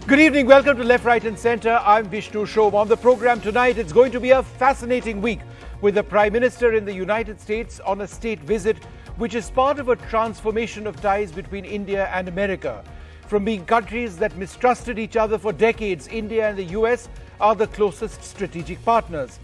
Good evening, welcome to Left, Right and Centre. I'm Vishnu Shom. On the programme tonight, it's going to be a fascinating week with the Prime Minister in the United States on a state visit, which is part of a transformation of ties between India and America. From being countries that mistrusted each other for decades, India and the US are the closest strategic partners.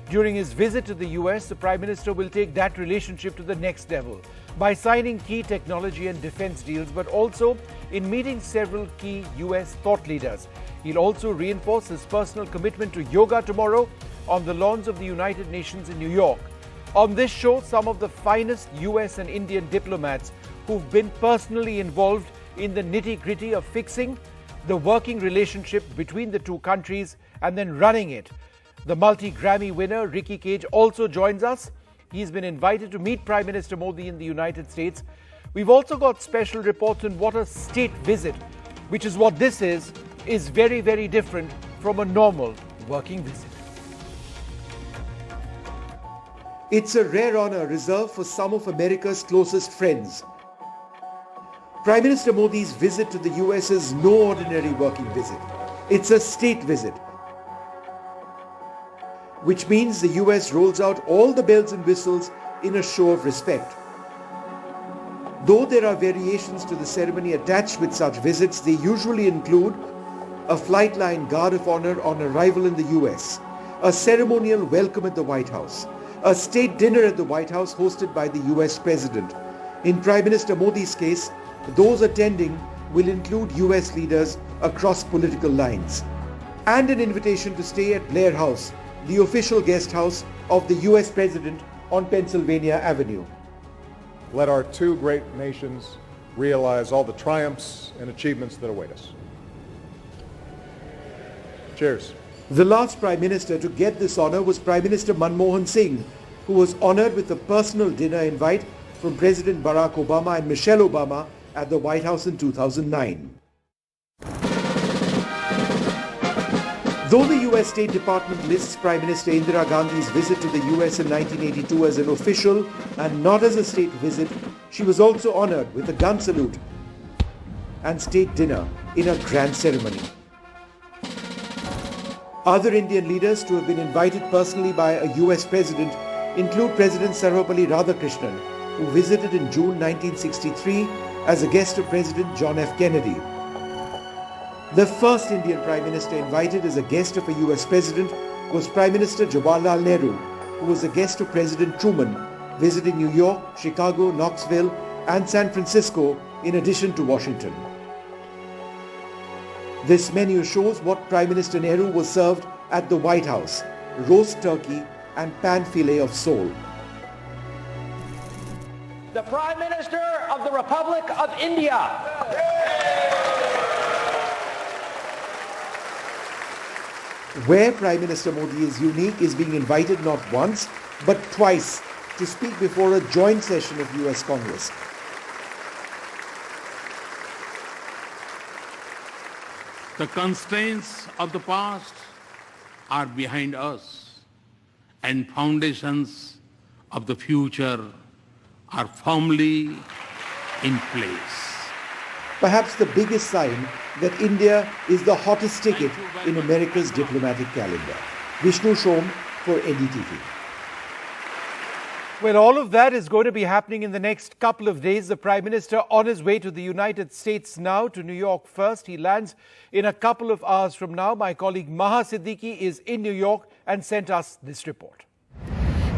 During his visit to the US, the Prime Minister will take that relationship to the next level by signing key technology and defense deals, but also in meeting several key US thought leaders. He'll also reinforce his personal commitment to yoga tomorrow on the lawns of the United Nations in New York. On this show, some of the finest US and Indian diplomats who've been personally involved in the nitty-gritty of fixing the working relationship between the two countries and then running it. The multi-Grammy winner, Ricky Cage, also joins us. He's been invited to meet Prime Minister Modi in the United States. We've also got special reports on what a state visit, which is what this is very, very different from a normal working visit. It's a rare honor reserved for some of America's closest friends. Prime Minister Modi's visit to the US is no ordinary working visit. It's a state visit, which means the US rolls out all the bells and whistles in a show of respect. Though there are variations to the ceremony attached with such visits, they usually include a flight line guard of honor on arrival in the US, a ceremonial welcome at the White House, a state dinner at the White House hosted by the US President. In Prime Minister Modi's case, those attending will include US leaders across political lines, and an invitation to stay at Blair House, the official guest house of the US President on Pennsylvania Avenue. Let our two great nations realize all the triumphs and achievements that await us. Cheers. The last Prime Minister to get this honor was Prime Minister Manmohan Singh, who was honored with a personal dinner invite from President Barack Obama and Michelle Obama at the White House in 2009. Though the US State Department lists Prime Minister Indira Gandhi's visit to the US in 1982 as an official and not as a state visit, she was also honored with a gun salute and state dinner in a grand ceremony. Other Indian leaders to have been invited personally by a US president include President Sarvepalli Radhakrishnan, who visited in June 1963 as a guest of President John F. Kennedy. The first Indian Prime Minister invited as a guest of a US President was Prime Minister Jawaharlal Nehru, who was a guest of President Truman, visiting New York, Chicago, Knoxville and San Francisco in addition to Washington. This menu shows what Prime Minister Nehru was served at the White House: roast turkey and pan filet of sole. The Prime Minister of the Republic of India. Where Prime Minister Modi is unique is being invited not once but twice to speak before a joint session of US Congress. The constraints of the past are behind us, and foundations of the future are firmly in place. Perhaps the biggest sign that India is the hottest ticket in America's diplomatic calendar. Vishnu Shom for NDTV. Well, all of that is going to be happening in the next couple of days. The Prime Minister on his way to the United States now, to New York first. He lands in a couple of hours from now. My colleague Maha Siddiqui is in New York and sent us this report.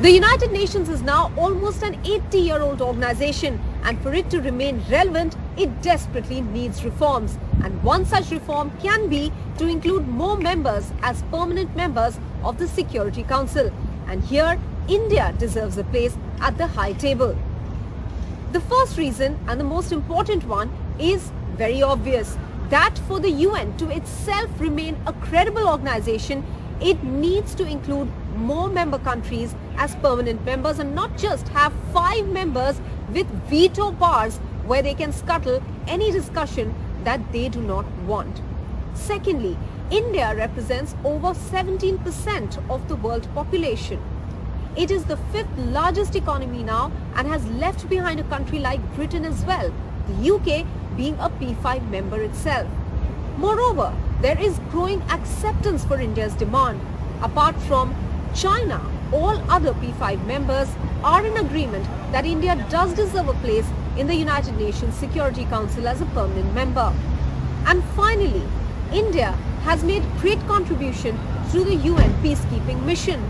The United Nations is now almost an 80-year-old organization, and for it to remain relevant, it desperately needs reforms. And one such reform can be to include more members as permanent members of the Security Council. And here, India deserves a place at the high table. The first reason, and the most important one, is very obvious: that for the UN to itself remain a credible organization, it needs to include more member countries as permanent members, and not just have 5 members with veto powers where they can scuttle any discussion that they do not want. Secondly, India represents over 17% of the world population. It is the 5th largest economy now and has left behind a country like Britain as well, the UK being a P5 member itself. Moreover, there is growing acceptance for India's demand. Apart from China, all other P5 members are in agreement that India does deserve a place in the United Nations Security Council as a permanent member. And finally, India has made great contribution through the UN peacekeeping mission,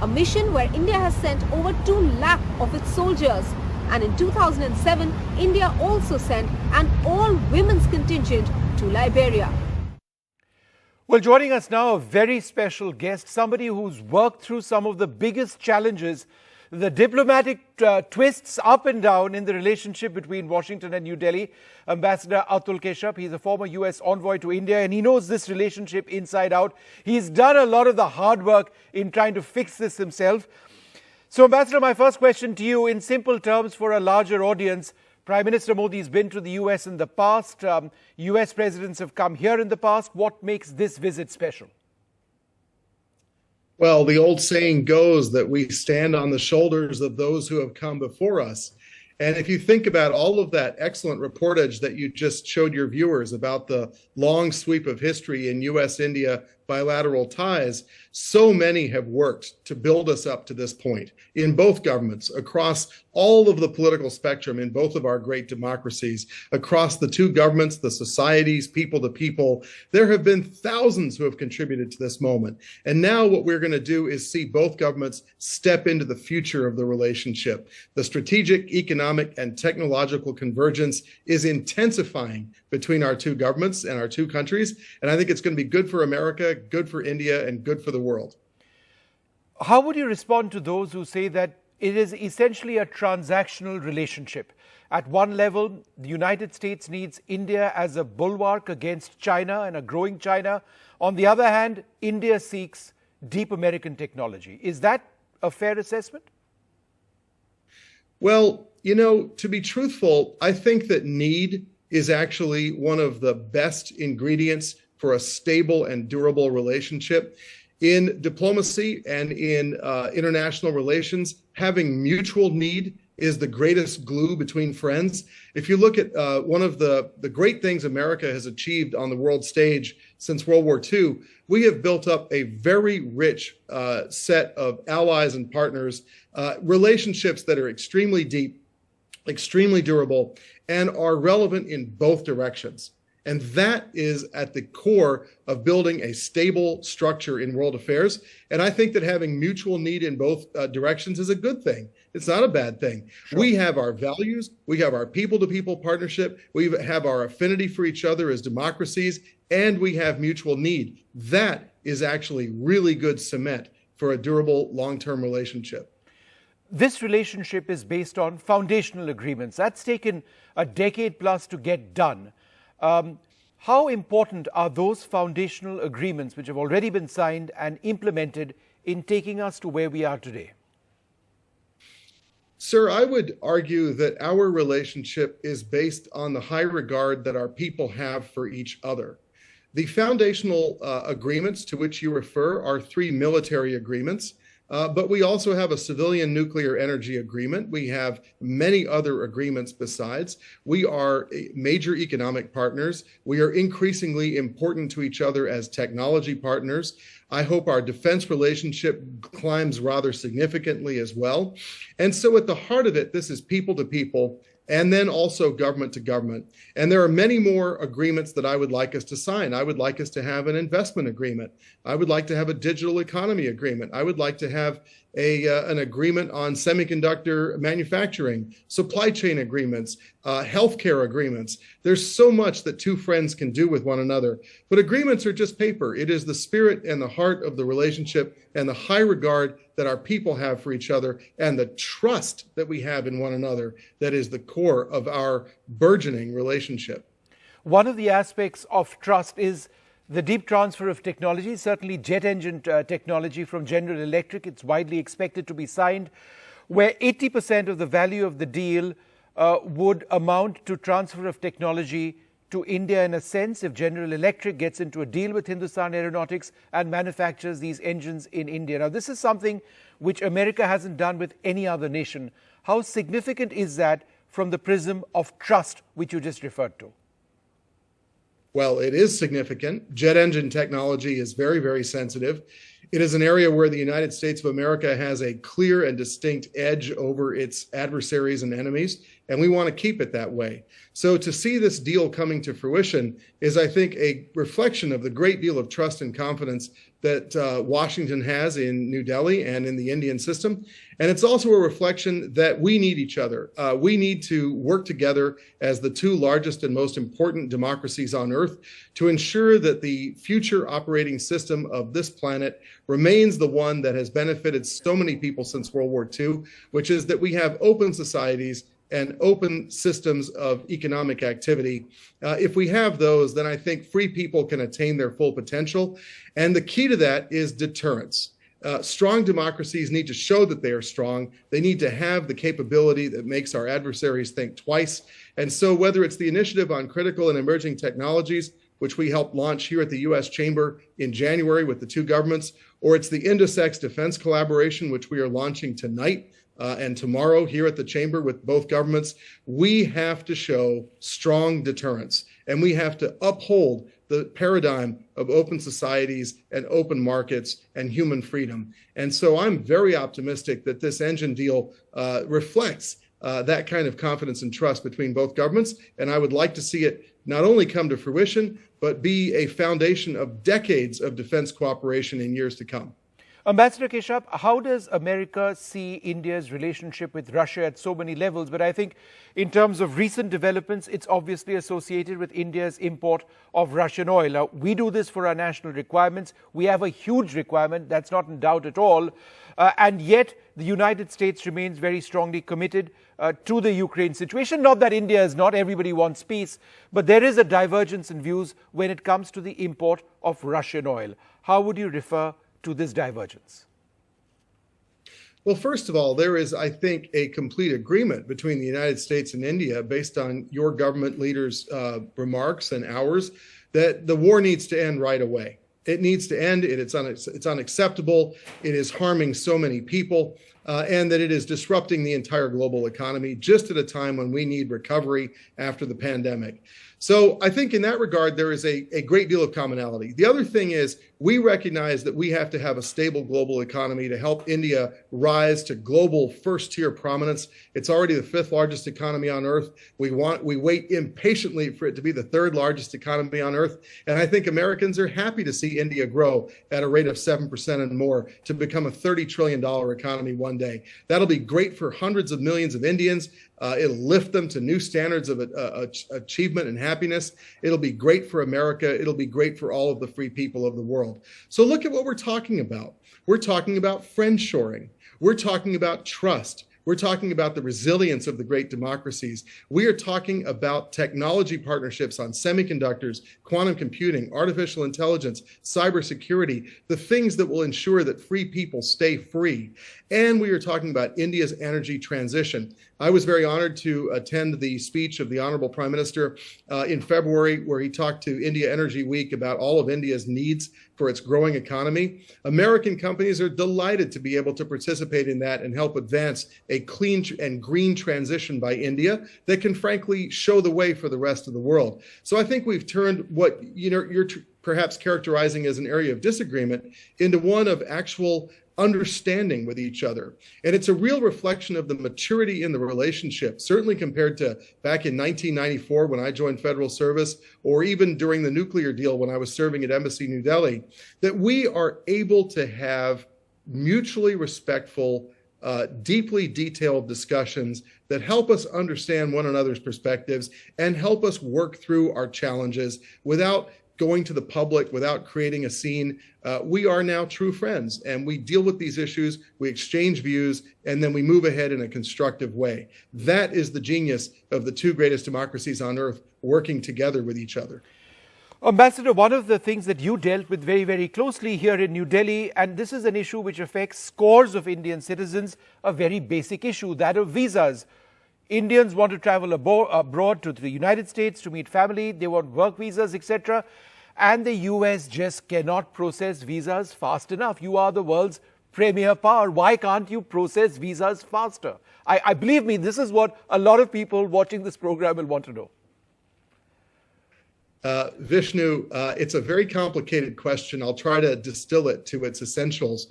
a mission where India has sent over 2 lakh of its soldiers. And in 2007, India also sent an all-women's contingent to Liberia. Well, joining us now, a very special guest, somebody who's worked through some of the biggest challenges, the diplomatic twists up and down in the relationship between Washington and New Delhi. Ambassador Atul Keshav, he's a former US envoy to India, and he knows this relationship inside out. He's done a lot of the hard work in trying to fix this himself. So, Ambassador, my first question to you, in simple terms for a larger audience, Prime Minister Modi has been to the US in the past. US presidents have come here in the past. What makes this visit special? Well, the old saying goes that we stand on the shoulders of those who have come before us. And if you think about all of that excellent reportage that you just showed your viewers about the long sweep of history in US-India bilateral ties, so many have worked to build us up to this point in both governments, across all of the political spectrum in both of our great democracies, across the two governments, the societies, people to people. There have been thousands who have contributed to this moment. And now what we're going to do is see both governments step into the future of the relationship. The strategic, economic, and technological convergence is intensifying between our two governments and our two countries. And I think it's going to be good for America, good for India, and good for the world. How would you respond to those who say that it is essentially a transactional relationship? At one level, the United States needs India as a bulwark against China and a growing China. On the other hand, India seeks deep American technology. Is that a fair assessment? Well, to be truthful, I think that need is actually one of the best ingredients for a stable and durable relationship. In diplomacy and in international relations, having mutual need is the greatest glue between friends. If you look at one of the great things America has achieved on the world stage since World War II, we have built up a very rich set of allies and partners, relationships that are extremely deep, extremely durable, and are relevant in both directions. And that is at the core of building a stable structure in world affairs. And I think that having mutual need in both directions is a good thing. It's not a bad thing. Sure. We have our values. We have our people-to-people partnership. We have our affinity for each other as democracies, and we have mutual need. That is actually really good cement for a durable long-term relationship. This relationship is based on foundational agreements. That's taken a decade plus to get done. How important are those foundational agreements which have already been signed and implemented in taking us to where we are today? Sir, I would argue that our relationship is based on the high regard that our people have for each other. The foundational agreements to which you refer are 3 military agreements. But we also have a civilian nuclear energy agreement. We have many other agreements besides. We are major economic partners. We are increasingly important to each other as technology partners. I hope our defense relationship climbs rather significantly as well. And so at the heart of it, this is people to people, and then also government to government. And there are many more agreements that I would like us to sign. I would like us to have an investment agreement. I would like to have a digital economy agreement. I would like to have an agreement on semiconductor manufacturing, supply chain agreements, healthcare agreements. There's so much that two friends can do with one another. But agreements are just paper. It is the spirit and the heart of the relationship and the high regard that our people have for each other and the trust that we have in one another that is the core of our burgeoning relationship. One of the aspects of trust is the deep transfer of technology, certainly jet engine technology from General Electric. It's widely expected to be signed, where 80% of the value of the deal would amount to transfer of technology to India in a sense, if General Electric gets into a deal with Hindustan Aeronautics and manufactures these engines in India. Now, this is something which America hasn't done with any other nation. How significant is that from the prism of trust, which you just referred to? Well, it is significant. Jet engine technology is very, very sensitive. It is an area where the United States of America has a clear and distinct edge over its adversaries and enemies, and we want to keep it that way. So to see this deal coming to fruition is, I think, a reflection of the great deal of trust and confidence that Washington has in New Delhi and in the Indian system. And it's also a reflection that we need each other. We need to work together as the two largest and most important democracies on Earth to ensure that the future operating system of this planet remains the one that has benefited so many people since World War II, which is that we have open societies and open systems of economic activity. If we have those, then I think free people can attain their full potential. And the key to that is deterrence. Strong democracies need to show that they are strong. They need to have the capability that makes our adversaries think twice. And so whether it's the initiative on critical and emerging technologies, which we helped launch here at the U.S. Chamber in January with the two governments, or it's the Indosex defense collaboration, which we are launching tonight and tomorrow here at the Chamber with both governments, we have to show strong deterrence, and we have to uphold the paradigm of open societies and open markets and human freedom. And so I'm very optimistic that this engine deal reflects that kind of confidence and trust between both governments. And I would like to see it not only come to fruition, but be a foundation of decades of defense cooperation in years to come. Ambassador Keshav, how does America see India's relationship with Russia at so many levels? But I think in terms of recent developments, it's obviously associated with India's import of Russian oil. Now, we do this for our national requirements. We have a huge requirement. That's not in doubt at all. And yet, the United States remains very strongly committed to the Ukraine situation. Not that India is not, everybody wants peace, but there is a divergence in views when it comes to the import of Russian oil. How would you refer to this divergence? Well, first of all, there is, I think, a complete agreement between the United States and India based on your government leaders' remarks and ours that the war needs to end right away. It needs to end. It's unacceptable. It is harming so many people, and that it is disrupting the entire global economy just at a time when we need recovery after the pandemic. So I think in that regard, there is a great deal of commonality. The other thing is we recognize that we have to have a stable global economy to help India rise to global first-tier prominence. It's already the fifth largest economy on Earth. We wait impatiently for it to be the third largest economy on Earth. And I think Americans are happy to see India grow at a rate of 7% and more to become a $30 trillion economy one day. That'll be great for hundreds of millions of Indians. It'll lift them to new standards of achievement and happiness. It'll be great for America. It'll be great for all of the free people of the world. So look at what we're talking about. We're talking about friendshoring. We're talking about trust. We're talking about the resilience of the great democracies. We are talking about technology partnerships on semiconductors, quantum computing, artificial intelligence, cybersecurity, the things that will ensure that free people stay free. And we are talking about India's energy transition. I was very honored to attend the speech of the Honorable Prime Minister in February, where he talked to India Energy Week about all of India's needs for its growing economy. American companies are delighted to be able to participate in that and help advance a clean and green transition by India that can frankly show the way for the rest of the world. So I think we've turned what you're perhaps characterizing as an area of disagreement into one of actual understanding with each other. And it's a real reflection of the maturity in the relationship, certainly compared to back in 1994 when I joined federal service, or even during the nuclear deal when I was serving at Embassy New Delhi, that we are able to have mutually respectful, deeply detailed discussions that help us understand one another's perspectives and help us work through our challenges without going to the public, without creating a scene. We are now true friends, and we deal with these issues, we exchange views, and then we move ahead in a constructive way. That is the genius of the two greatest democracies on Earth working together with each other. Ambassador, one of the things that you dealt with very, very closely here in New Delhi, and this is an issue which affects scores of Indian citizens, a very basic issue, that of visas. Indians want to travel abroad to the United States to meet family, they want work visas, etc. And the US just cannot process visas fast enough. You are the world's premier power. Why can't you process visas faster? I believe me, this is what a lot of people watching this program will want to know. Vishnu, it's a very complicated question. I'll try to distill it to its essentials.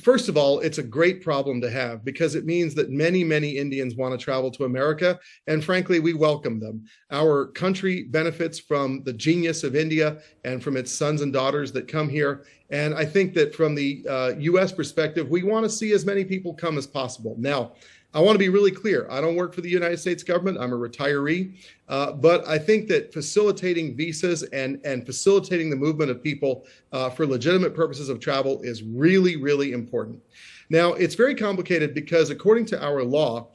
First of all, it's a great problem to have because it means that many, many Indians want to travel to America, and frankly, we welcome them. Our country benefits from the genius of India and from its sons and daughters that come here. And I think that from the U.S. perspective, we want to see as many people come as possible. Now, I want to be really clear. I don't work for the United States government. I'm a retiree. But I think that facilitating visas and facilitating the movement of people for legitimate purposes of travel is really, really important. Now, it's very complicated because according to our law,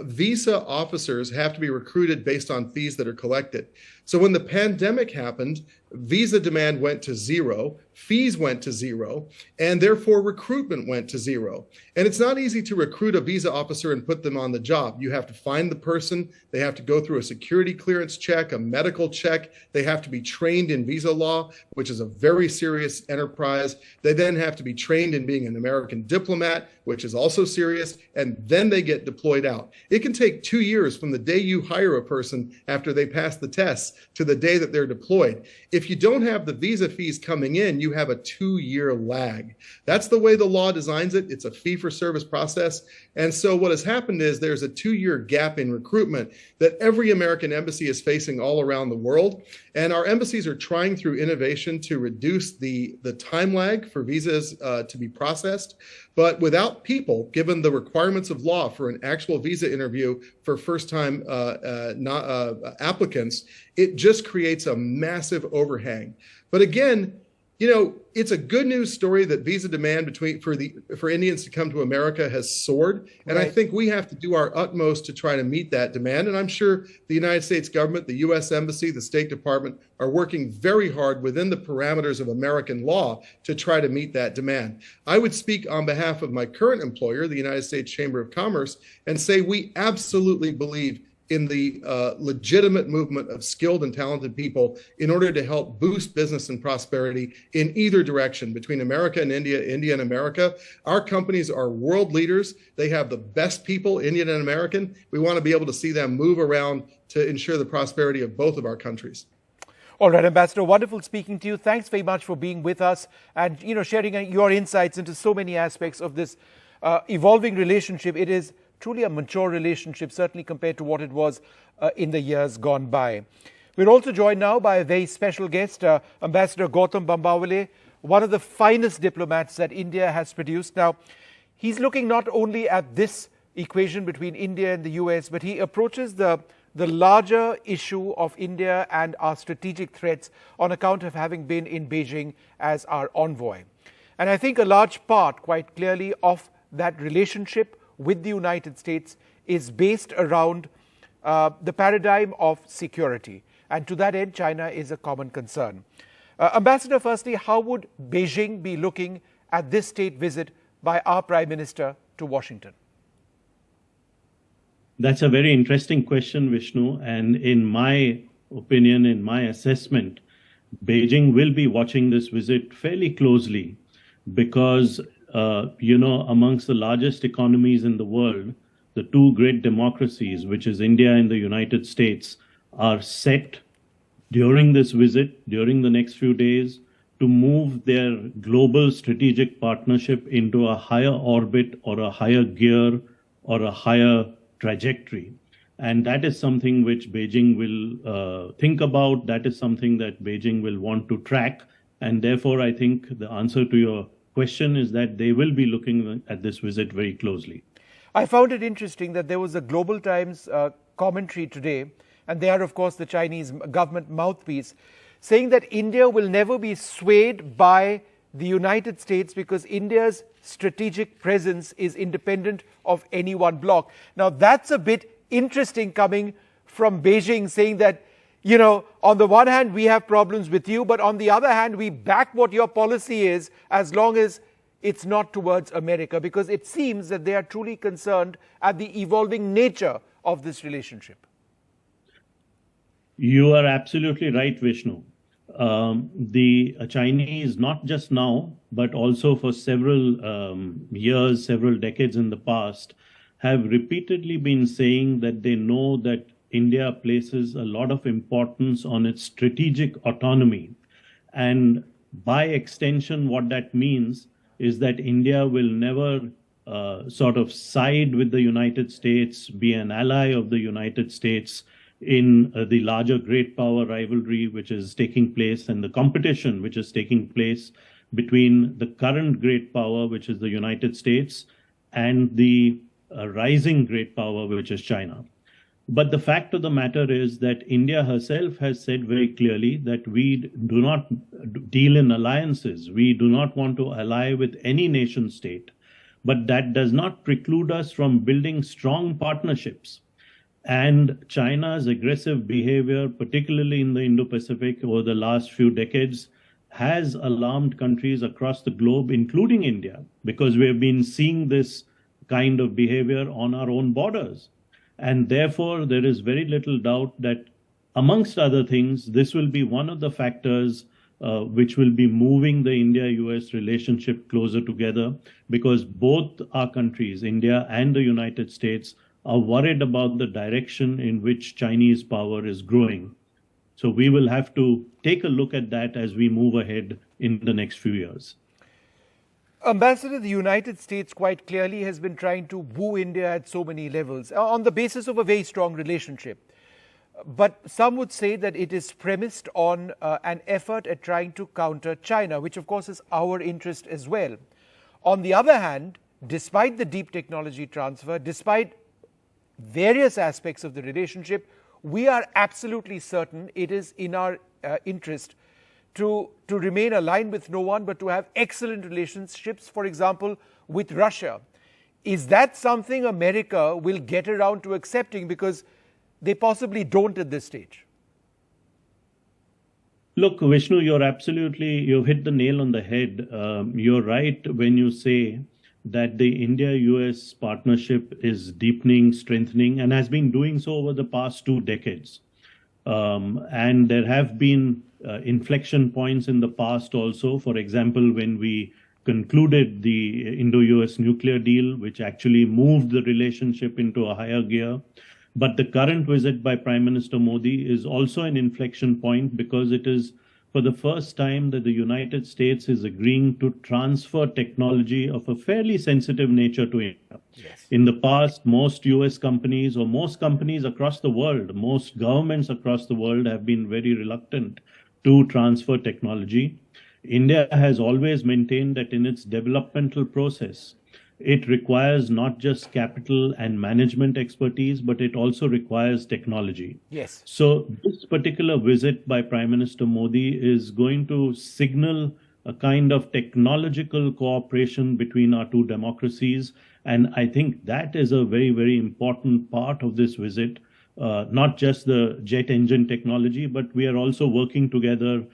visa officers have to be recruited based on fees that are collected. So when the pandemic happened, visa demand went to zero, fees went to zero, and therefore recruitment went to zero. And it's not easy to recruit a visa officer and put them on the job. You have to find the person, they have to go through a security clearance check, a medical check, they have to be trained in visa law, which is a very serious enterprise. They then have to be trained in being an American diplomat, which is also serious, and then they get deployed out. It can take 2 years from the day you hire a person after they pass the tests to the day that they're deployed. If you don't have the visa fees coming in, you have a 2-year lag. That's the way the law designs it. It's a fee-for-service process. And so what has happened is there's a 2-year gap in recruitment that every American embassy is facing all around the world. And our embassies are trying through innovation to reduce the time lag for visas to be processed. But without people, given the requirements of law for an actual visa interview for first-time applicants, it just creates a massive overhang. But again, you know, it's a good news story that visa demand for Indians to come to America has soared. And I think we have to do our utmost to try to meet that demand. And I'm sure the United States government, the U.S. Embassy, the State Department are working very hard within the parameters of American law to try to meet that demand. I would speak on behalf of my current employer, the United States Chamber of Commerce, and say we absolutely believe in the legitimate movement of skilled and talented people in order to help boost business and prosperity in either direction between America and India, India and America. Our companies are world leaders. They have the best people, Indian and American. We want to be able to see them move around to ensure the prosperity of both of our countries. All right, Ambassador, wonderful speaking to you. Thanks very much for being with us and, you know, sharing your insights into so many aspects of this evolving relationship. It is truly a mature relationship, certainly compared to what it was in the years gone by. We're also joined now by a very special guest, Ambassador Gautam Bambawale, one of the finest diplomats that India has produced. Now, he's looking not only at this equation between India and the US, but he approaches the larger issue of India and our strategic threats on account of having been in Beijing as our envoy. And I think a large part, quite clearly, of that relationship with the United States is based around the paradigm of security. And to that end, China is a common concern. Ambassador, firstly, how would Beijing be looking at this state visit by our Prime Minister to Washington? That's a very interesting question, Vishnu. And in my opinion, in my assessment, Beijing will be watching this visit fairly closely because amongst the largest economies in the world, the two great democracies, which is India and the United States, are set during this visit, during the next few days, to move their global strategic partnership into a higher orbit or a higher gear or a higher trajectory. And that is something which Beijing will think about. That is something that Beijing will want to track. And therefore, I think the answer to your question is that they will be looking at this visit very closely. I found it interesting that there was a Global Times commentary today, and they are, of course, the Chinese government mouthpiece, saying that India will never be swayed by the United States because India's strategic presence is independent of any one bloc. Now, that's a bit interesting coming from Beijing, saying that, you know, on the one hand, we have problems with you, but on the other hand, we back what your policy is as long as it's not towards America, because it seems that they are truly concerned at the evolving nature of this relationship. You are absolutely right, Vishnu. The Chinese, not just now, but also for several years, several decades in the past, have repeatedly been saying that they know that India places a lot of importance on its strategic autonomy. And by extension, what that means is that India will never sort of side with the United States, be an ally of the United States in the larger great power rivalry which is taking place and the competition which is taking place between the current great power, which is the United States, and the rising great power, which is China. But the fact of the matter is that India herself has said very clearly that we do not deal in alliances. We do not want to ally with any nation state. But that does not preclude us from building strong partnerships. And China's aggressive behavior, particularly in the Indo-Pacific over the last few decades, has alarmed countries across the globe, including India, because we have been seeing this kind of behavior on our own borders. And therefore, there is very little doubt that, amongst other things, this will be one of the factors which will be moving the India-US relationship closer together, because both our countries, India and the United States, are worried about the direction in which Chinese power is growing. So we will have to take a look at that as we move ahead in the next few years. Ambassador, the United States quite clearly has been trying to woo India at so many levels on the basis of a very strong relationship. But some would say that it is premised on an effort at trying to counter China, which of course is our interest as well. On the other hand, despite the deep technology transfer, despite various aspects of the relationship, we are absolutely certain it is in our interest to remain aligned with no one, but to have excellent relationships, for example, with Russia. Is that something America will get around to accepting, because they possibly don't at this stage? Look, Vishnu, you've hit the nail on the head. You're right when you say that the India-US partnership is deepening, strengthening, and has been doing so over the past 2 decades. And there have been inflection points in the past also. For example, when we concluded the Indo-US nuclear deal, which actually moved the relationship into a higher gear. But the current visit by Prime Minister Modi is also an inflection point, because it is for the first time that the United States is agreeing to transfer technology of a fairly sensitive nature to India. Yes. In the past, most US companies, or most companies across the world, most governments across the world have been very reluctant to transfer technology. India has always maintained that in its developmental process, it requires not just capital and management expertise, but it also requires technology. Yes. So this particular visit by Prime Minister Modi is going to signal a kind of technological cooperation between our two democracies. And I think that is a very, very important part of this visit. Not just the jet engine technology, but we are also working together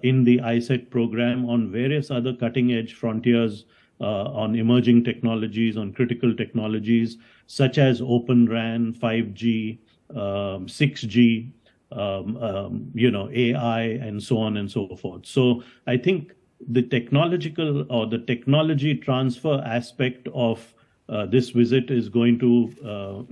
in the ISET program on various other cutting edge frontiers, on emerging technologies, on critical technologies, such as Open RAN, 5G, 6G, AI, and so on and so forth. So I think the technological or the technology transfer aspect of this visit is going to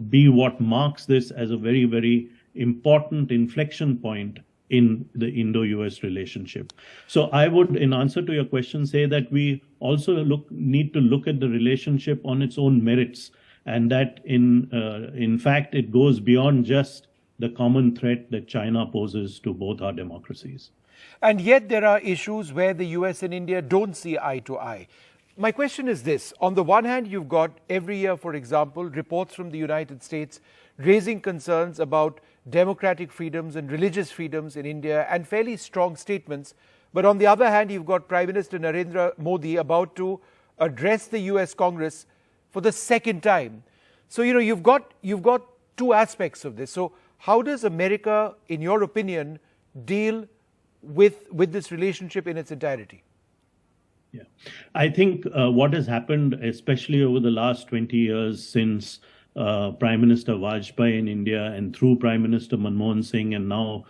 be what marks this as a very, very important inflection point in the Indo-US relationship. So I would, in answer to your question, say that we also need to look at the relationship on its own merits, and that in fact it goes beyond just the common threat that China poses to both our democracies. And yet there are issues where the US and India don't see eye to eye. My question is this. On the one hand, you've got every year, for example, reports from the United States raising concerns about democratic freedoms and religious freedoms in India, and fairly strong statements. But on the other hand, you've got Prime Minister Narendra Modi about to address the US Congress for the second time. So, you've got two aspects of this. So how does America, in your opinion, deal with this relationship in its entirety? Yeah, I think what has happened, especially over the last 20 years since Prime Minister Vajpayee in India, and through Prime Minister Manmohan Singh, and now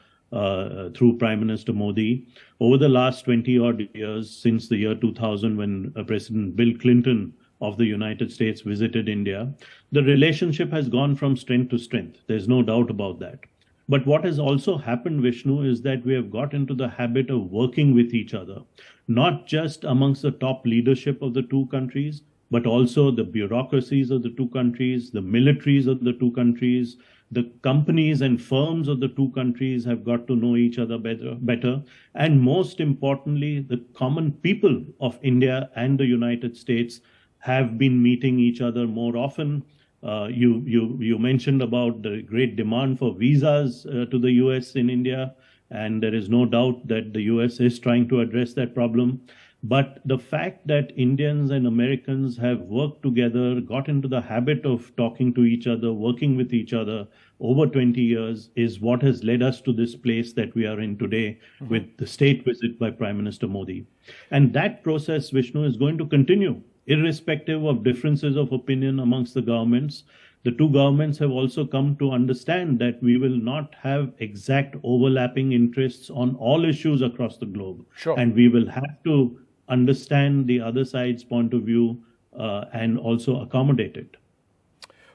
through Prime Minister Modi, over the last 20 odd years since the year 2000, when President Bill Clinton of the United States visited India, the relationship has gone from strength to strength. There's no doubt about that. But what has also happened, Vishnu, is that we have got into the habit of working with each other, not just amongst the top leadership of the two countries, but also the bureaucracies of the two countries, the militaries of the two countries, the companies and firms of the two countries have got to know each other better. And most importantly, the common people of India and the United States have been meeting each other more often. You mentioned about the great demand for visas to the US in India, and there is no doubt that the US is trying to address that problem. But the fact that Indians and Americans have worked together, got into the habit of talking to each other, working with each other over 20 years is what has led us to this place that we are in today with the state visit by Prime Minister Modi. And that process, Vishnu, is going to continue, irrespective of differences of opinion amongst the governments. The two governments have also come to understand that we will not have exact overlapping interests on all issues across the globe. Sure. And we will have to understand the other side's point of view and also accommodate it.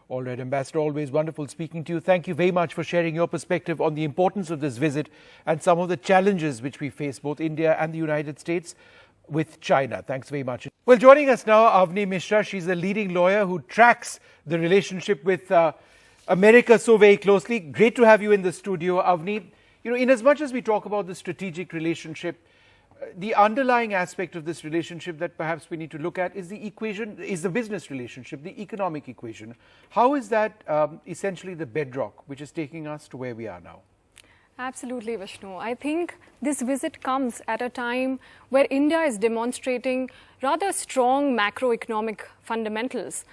All right, Ambassador, always wonderful speaking to you. Thank you very much for sharing your perspective on the importance of this visit and some of the challenges which we face, both India and the United States, with China. Thanks very much. Well, joining us now, Avni Mishra. She's a leading lawyer who tracks the relationship with America so very closely. Great to have you in the studio, Avni. You know, in as much as we talk about the strategic relationship, the underlying aspect of this relationship that perhaps we need to look at is the equation, is the business relationship, the economic equation. How is that essentially the bedrock which is taking us to where we are now? Absolutely, Vishnu. I think this visit comes at a time where India is demonstrating rather strong macroeconomic fundamentals.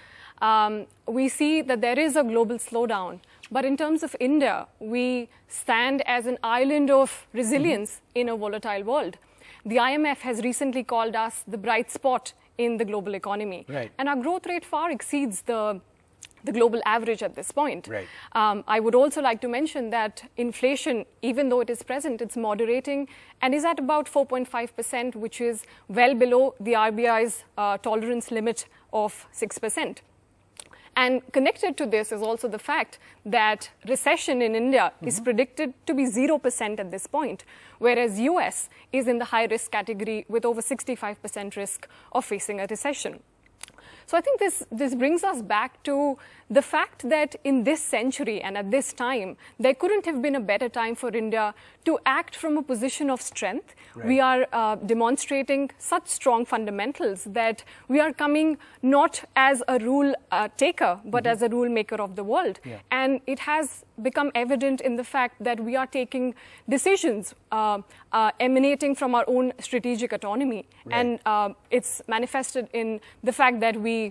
We see that there is a global slowdown, but in terms of India, we stand as an island of resilience in a volatile world. The IMF has recently called us the bright spot in the global economy. Right. And our growth rate far exceeds the global average at this point. Right. I would also like to mention that inflation, even though it is present, it's moderating and is at about 4.5%, which is well below the RBI's tolerance limit of 6%. And connected to this is also the fact that recession in India is predicted to be 0% at this point, whereas US is in the high risk category with over 65% risk of facing a recession. So I think this brings us back to the fact that in this century and at this time, there couldn't have been a better time for India to act from a position of strength. Right. We are demonstrating such strong fundamentals that we are coming not as a rule taker, but as a rule maker of the world. Yeah. And it has become evident in the fact that we are taking decisions emanating from our own strategic autonomy. Right. And it's manifested in the fact that we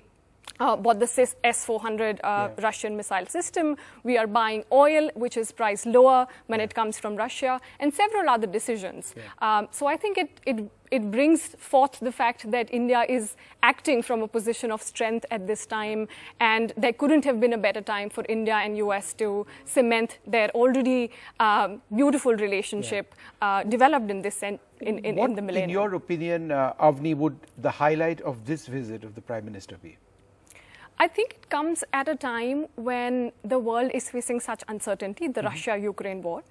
bought the S-400 Russian missile system. We are buying oil, which is priced lower when it comes from Russia, and several other decisions. Yeah. So I think it brings forth the fact that India is acting from a position of strength at this time, and there couldn't have been a better time for India and US to cement their already beautiful relationship developed in this in the millennium. What, in your opinion, Avni, would the highlight of this visit of the Prime Minister be? I think it comes at a time when the world is facing such uncertainty, the Russia-Ukraine war.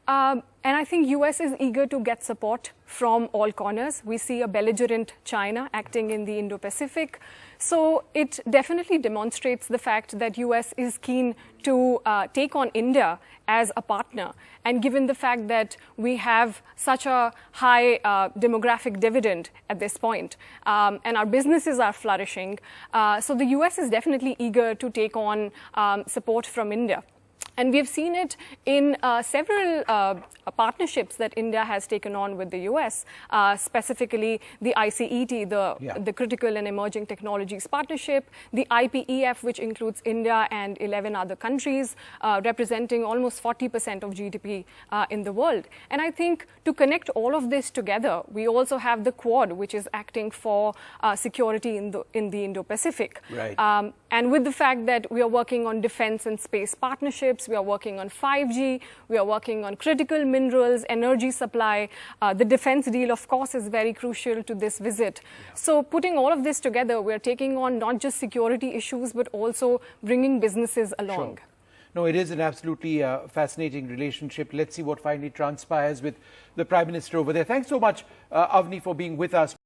And I think US is eager to get support from all corners. We see a belligerent China acting in the Indo-Pacific. So it definitely demonstrates the fact that US is keen to take on India as a partner. And given the fact that we have such a high demographic dividend at this point, and our businesses are flourishing, so the US is definitely eager to take on support from India. And we have seen it in several partnerships that India has taken on with the US, specifically the ICET, the Critical and Emerging Technologies Partnership, the IPEF, which includes India and 11 other countries, representing almost 40% of GDP in the world. And I think to connect all of this together, we also have the Quad, which is acting for security in the Indo-Pacific. Right. And with the fact that we are working on defense and space partnerships, we are working on 5G, we are working on critical minerals, energy supply. The defense deal, of course, is very crucial to this visit. Yeah. So putting all of this together, we are taking on not just security issues, but also bringing businesses along. Sure. No, it is an absolutely fascinating relationship. Let's see what finally transpires with the Prime Minister over there. Thanks so much, Avni, for being with us.